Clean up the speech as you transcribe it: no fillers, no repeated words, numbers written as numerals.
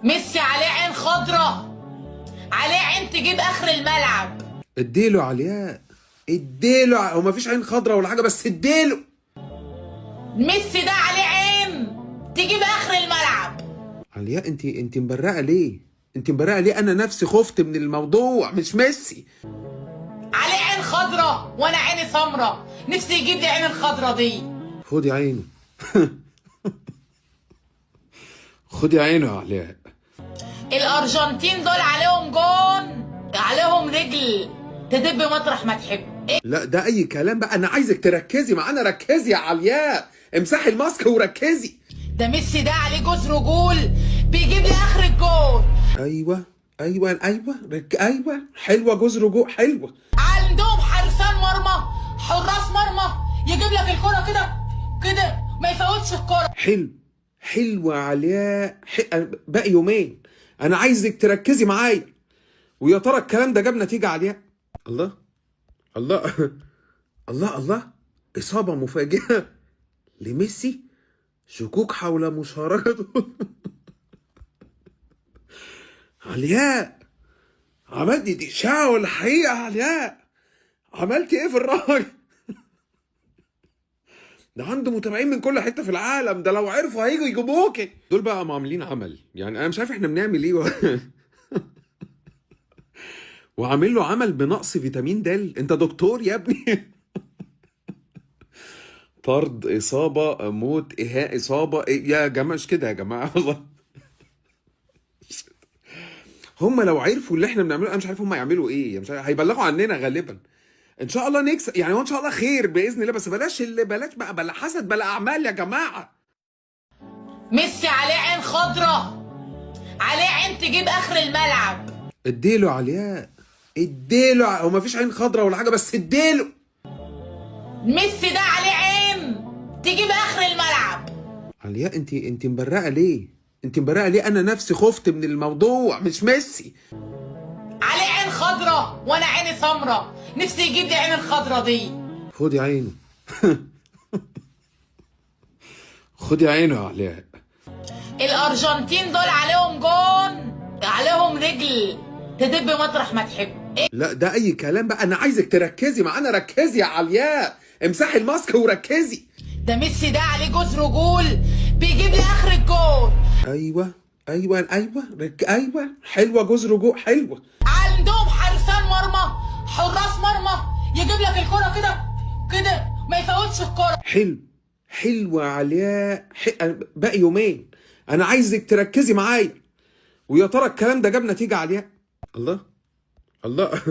ميسي عليه عين خضرة، عليه عين تجيب اخر الملعب. اديله علياء، اديله. هو مفيش عين خضراء ولا حاجه، بس اديله. ميسي ده عليه عين تجيب اخر الملعب. علياء، انت مبرقه ليه؟ انت مبرقه ليه؟ انا نفسي خفت من الموضوع، مش ميسي. عليه عين خضرة وانا عيني سمرة، نفسي يجيب لي عين الخضرة دي. خدي عينه. خدي عينه يا علياء. الارجنتين دول عليهم جون، عليهم رجل تدب مطرح ما تحب. لا ده اي كلام بقى، انا عايزك تركزي معانا. ركزي يا علياء، امسحي الماسك وركزي. ده ميسي ده عليه جوز رجول، بيجيب لي اخر الجول. ايوه ايوه ايوه ايوه، حلوه جوز رجوع، حلوه. عندهم حارسان مرمى، حراس مرمى، يجيب لك الكرة كده كده ما يفوتش الكرة. حلو، حلوه يا علياء. باقي يومين، انا عايزك تركزي معايا. ويا ترى الكلام ده جاب نتيجه علياء؟ الله الله. الله الله، اصابه مفاجئه لميسي، شكوك حول مشاركته. علياء، عملت دي اشاعه ولا حقيقه يا علياء؟ عملتي ايه في الراجل؟ ده عنده متابعين من كل حته في العالم، ده لو عرفوا هيجوا يجيبوكي. دول بقى عاملين عمل، يعني انا مش عارف احنا بنعمل ايه. وعامل له عمل بنقص فيتامين د. انت دكتور يا ابني؟ طرد، اصابه، موت، ايهاء، اصابه. يا جماعه مش كده يا جماعه والله. هم لو عرفوا اللي احنا بنعمله، انا مش عارف هم يعملوا ايه. مش عارف، هيبلغوا عننا غالبا. ان شاء الله نكسب يعني، هو ان شاء الله خير باذن الله. بس بلاش بلاش بقى بلا حسد بلا اعمال يا جماعه. ميسي عليه عين خضرة، عليه عين تجيب اخر الملعب. اديله علياء، اديله. هو مفيش عين خضراء ولا حاجه، بس اديله. ميسي ده عليه عين تجيب اخر الملعب. علياء، انت مبرقه ليه؟ انت مبرقه ليه؟ انا نفسي خفت من الموضوع، مش ميسي. عليه عين خضرة وانا عيني سمرة، نفسي يجيب لي عين الخضرة دي. خدي عينه. خدي عينه يا علياء. الارجنتين دول عليهم جون، عليهم رجل تدب مطرح ما تحب. لا ده اي كلام بقى، انا عايزك تركزي معانا. ركزي يا علياء، امسحي الماسك وركزي. ده ميسي ده عليه جوز رجول، بيجيب لي اخر الجول. ايوه ايوه ايوه ايوه، حلوه جوز رجوع، حلوه. عندهم حارسان مرمى، حراس مرمى، يجيب لك الكرة كده كده ما يفوتش الكرة. حلو، حلوه يا علياء. باقي يومين، انا عايزك تركزي معايا. ويا ترى الكلام ده جاب نتيجه علياء؟ الله الله.